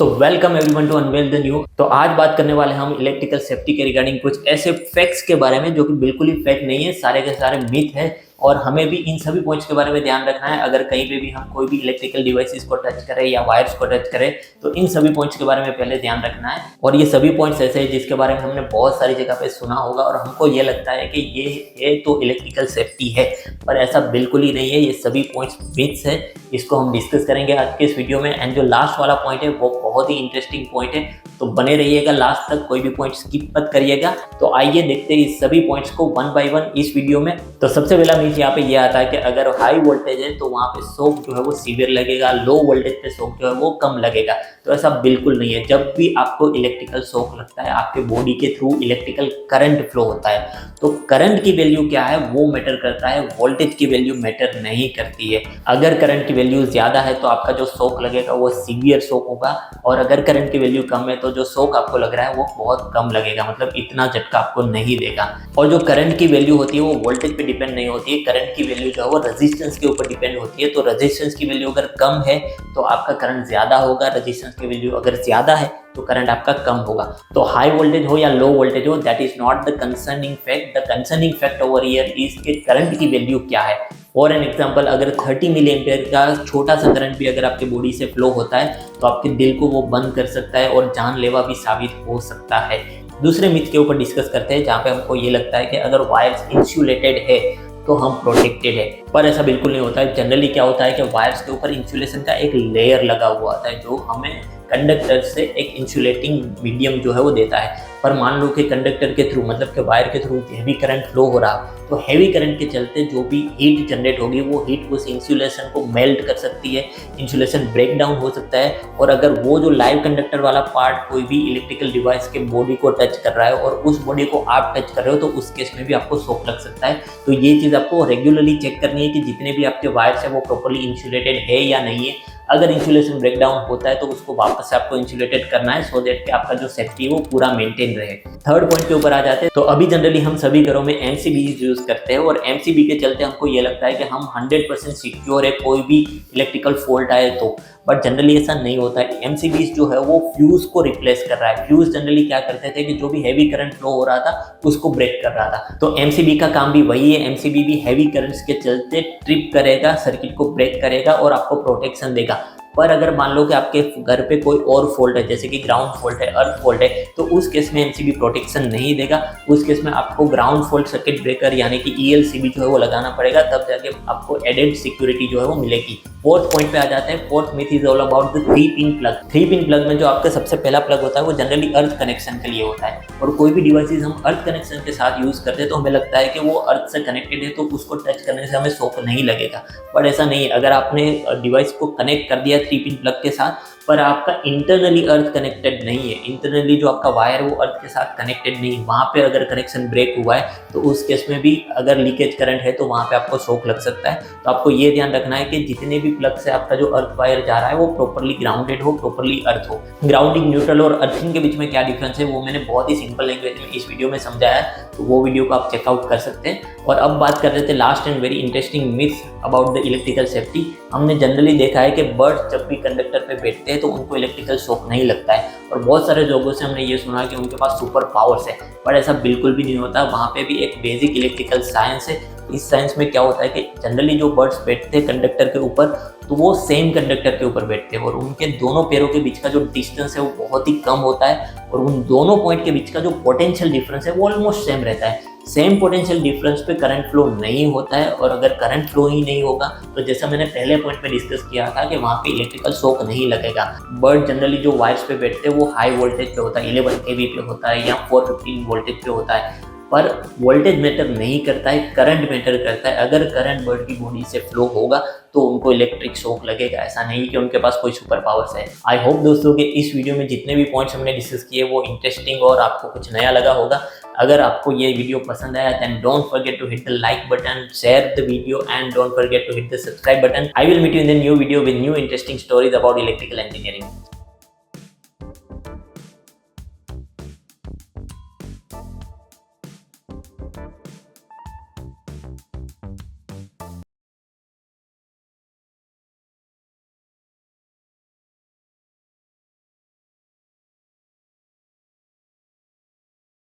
So welcome everyone to unveil the new. तो आज बात करने वाले हम इलेक्ट्रिकल सेफ्टी के रिगार्डिंग कुछ ऐसे फैक्ट्स के बारे में जो कि बिल्कुल ही फैक्ट नहीं है, सारे के सारे मिथ है। और हमें भी इन सभी पॉइंट्स के बारे में ध्यान रखना है। अगर कहीं पे भी हम कोई भी इलेक्ट्रिकल डिवाइसेस को टच करें या वायर्स को टच करें तो इन सभी पॉइंट्स के बारे में पहले ध्यान रखना है। और ये सभी पॉइंट्स ऐसे हैं जिसके बारे में हमने बहुत सारी जगह पे सुना होगा और हमको ये लगता है कि ये तो इलेक्ट्रिकल सेफ्टी है, पर ऐसा बिल्कुल ही नहीं है। ये सभी पॉइंट्स मिथ्स है, इसको हम डिस्कस करेंगे आज के इस वीडियो में। एंड जो लास्ट वाला पॉइंट है वो बहुत ही इंटरेस्टिंग पॉइंट है, तो बने रहिएगा लास्ट तक, कोई भी पॉइंट स्किप मत करिएगा। तो आइए देखते हैं इस सभी पॉइंट्स को वन बाय वन इस वीडियो में। तो सबसे पहला मिथ यहाँ पे ये आता है कि अगर हाई वोल्टेज है तो वहाँ पे शॉक जो है वो सीवियर लगेगा, लो वोल्टेज पे शॉक जो है वो कम लगेगा। तो ऐसा बिल्कुल नहीं है। जब भी आपको इलेक्ट्रिकल शॉक लगता है, आपके बॉडी के थ्रू इलेक्ट्रिकल करंट फ्लो होता है, तो करंट की वैल्यू क्या है वो मैटर करता है, वोल्टेज की वैल्यू मैटर नहीं करती है। अगर करंट की वैल्यू ज्यादा है तो आपका जो शॉक लगेगा वो सीवियर शॉक होगा, और अगर करंट की वैल्यू कम है तो जो शॉक आपको लग रहा है वो बहुत कम लगेगा, मतलब इतना झटका आपको नहीं देगा। और जो करंट की वैल्यू होती है वो वोल्टेज पे डिपेंड नहीं होती है, करंट की वैल्यू जो है वो रेजिस्टेंस के ऊपर डिपेंड होती है। तो रेजिस्टेंस की वैल्यू अगर कम है तो आपका करंट ज्यादा होगा, रेजिस्टेंस की वैल्यू अगर ज्यादा है तो करंट आपका कम होगा। तो हाई वोल्टेज हो या लो वोल्टेज हो, that is not the concerning fact. The concerning fact over here is कि करंट की वैल्यू क्या है। फॉर एन एग्जाम्पल, अगर 30 मिली एम्पियर का छोटा सा करंट भी अगर आपके बॉडी से फ्लो होता है तो आपके दिल को वो बंद कर सकता है और जानलेवा भी साबित हो सकता है। दूसरे मिथ के ऊपर डिस्कस करते हैं, जहाँ पे हमको ये लगता है कि अगर वायर्स इंसुलेटेड है तो हम प्रोटेक्टेड है, पर ऐसा बिल्कुल नहीं होता है। जनरली क्या होता है कि वायर्स के ऊपर इंसुलेशन का एक लेयर लगा हुआ होता है जो हमें कंडक्टर से एक इंसुलेटिंग मीडियम जो है वो देता है। पर मान लो कि कंडक्टर के थ्रू, मतलब कि वायर के थ्रू हैवी करंट फ्लो हो रहा, तो हैवी करंट के चलते जो भी हीट जनरेट होगी वो हीट उस इंसुलेशन को मेल्ट कर सकती है, इंसुलेशन ब्रेक डाउन हो सकता है। और अगर वो जो लाइव कंडक्टर वाला पार्ट कोई भी इलेक्ट्रिकल डिवाइस के बॉडी को टच कर रहा है और उस बॉडी को आप टच कर रहे हो तो उस केस में भी आपको शॉक लग सकता है। तो ये चीज़ आपको रेगुलरली चेक करनी है कि जितने भी आपके वायर्स है वो प्रॉपर्ली इंसुलेटेड है या नहीं है। अगर इंसुलेशन ब्रेकडाउन होता है तो उसको वापस से आपको इंसुलेटेड करना है, सो दैट कि आपका जो सेफ्टी है वो पूरा मेंटेन रहे। थर्ड पॉइंट के ऊपर आ जाते हैं। तो अभी जनरली हम सभी घरों में एमसीबी यूज करते हैं, और एमसीबी के चलते हमको ये लगता है कि हम 100% सिक्योर है कोई भी इलेक्ट्रिकल फॉल्ट आए तो। बट जनरली ऐसा नहीं होता है। एमसीबी जो है वो फ्यूज को रिप्लेस कर रहा है। फ्यूज जनरली क्या करते थे कि जो भी हैवी करंट फ्लो हो रहा था उसको ब्रेक कर रहा था। तो एमसीबी का काम भी वही है। एमसीबी भी हैवी करंट्स के चलते ट्रिप करेगा, सर्किट को ब्रेक करेगा और आपको प्रोटेक्शन देगा। पर अगर मान लो कि आपके घर पे कोई और फॉल्ट है, जैसे कि ग्राउंड फॉल्ट है, अर्थ फॉल्ट है, तो उस केस में एमसीबी प्रोटेक्शन नहीं देगा। उस केस में आपको ग्राउंड फॉल्ट सर्किट ब्रेकर यानी कि ईएलसीबी जो है वो लगाना पड़ेगा, तब जाके आपको एडेड सिक्योरिटी जो है वो मिलेगी। फोर्थ पॉइंट पे आ जाते हैं। Fourth myth is all about the three pin plug. Three pin plug में जो आपका सबसे पहला प्लग होता है वो जनरली अर्थ कनेक्शन के लिए होता है। और कोई भी डिवाइसेस हम अर्थ कनेक्शन के साथ यूज करते हैं तो हमें लगता है कि वो अर्थ से कनेक्टेड है तो उसको टच करने से हमें शॉक नहीं लगेगा, बट ऐसा नहीं है। अगर आपने डिवाइस को कनेक्ट कर दिया 3-पिन प्लग के साथ, पर आपका इंटरनली अर्थ कनेक्टेड नहीं है, इंटरनली जो आपका वायर वो अर्थ के साथ कनेक्टेड नहीं है, वहाँ पे अगर कनेक्शन ब्रेक हुआ है तो उस केस में भी अगर लीकेज करंट है तो वहाँ पे आपको शॉक लग सकता है। तो आपको ये ध्यान रखना है कि जितने भी प्लग से आपका जो अर्थ वायर जा रहा है वो प्रॉपर्ली ग्राउंडेड हो, प्रॉपर्ली अर्थ हो। ग्राउंडिंग, न्यूट्रल और अर्थिंग के बीच में क्या डिफरेंस है वो मैंने बहुत ही सिंपल लैंग्वेज में इस वीडियो में समझाया है, तो वो वीडियो को आप चेकआउट कर सकते हैं। और अब बात कर रहे थे last and very interesting myth about the electrical safety. हमने जनरली देखा है कि बर्ड्स जब भी कंडक्टर पे बैठते हैं तो उनको इलेक्ट्रिकल शॉक नहीं लगता है, और बहुत सारे लोगों से हमने ये सुना कि उनके पास सुपर पावर्स है, पर ऐसा बिल्कुल भी नहीं होता। वहाँ पे भी एक बेसिक इलेक्ट्रिकल साइंस है। इस साइंस में क्या होता है कि जनरली जो बर्ड्स बैठते हैं कंडक्टर के ऊपर तो वो सेम कंडक्टर के ऊपर बैठते हैं, और उनके दोनों पैरों के बीच का जो डिस्टेंस है वो बहुत ही कम होता है, और उन दोनों पॉइंट के बीच का जो पोटेंशियल डिफरेंस है वो ऑलमोस्ट सेम रहता है। सेम पोटेंशियल डिफरेंस पे करंट फ्लो नहीं होता है, और अगर करंट फ्लो ही नहीं होगा तो जैसा मैंने पहले पॉइंट पे डिस्कस किया था कि वहाँ पे इलेक्ट्रिकल शॉक नहीं लगेगा। बट जनरली जो वायर्स पे बैठते हैं वो हाई वोल्टेज पे होता है, 11 kV पे होता है या 415 वोल्टेज पे होता है। पर वोल्टेज मैटर नहीं करता है, करंट मैटर करता है। अगर करंट बर्ड की बॉडी से फ्लो होगा तो उनको इलेक्ट्रिक शॉक लगेगा, ऐसा नहीं कि उनके पास कोई सुपर पावर्स है। आई होप दोस्तों कि इस वीडियो में जितने भी पॉइंट्स हमने डिस्कस किए वो इंटरेस्टिंग और आपको कुछ नया लगा होगा। अगर आपको ये वीडियो पसंद आया then don't forget to hit the like button, share the video and don't forget to hit the subscribe button. I will meet you in the new video with new interesting stories about electrical engineering.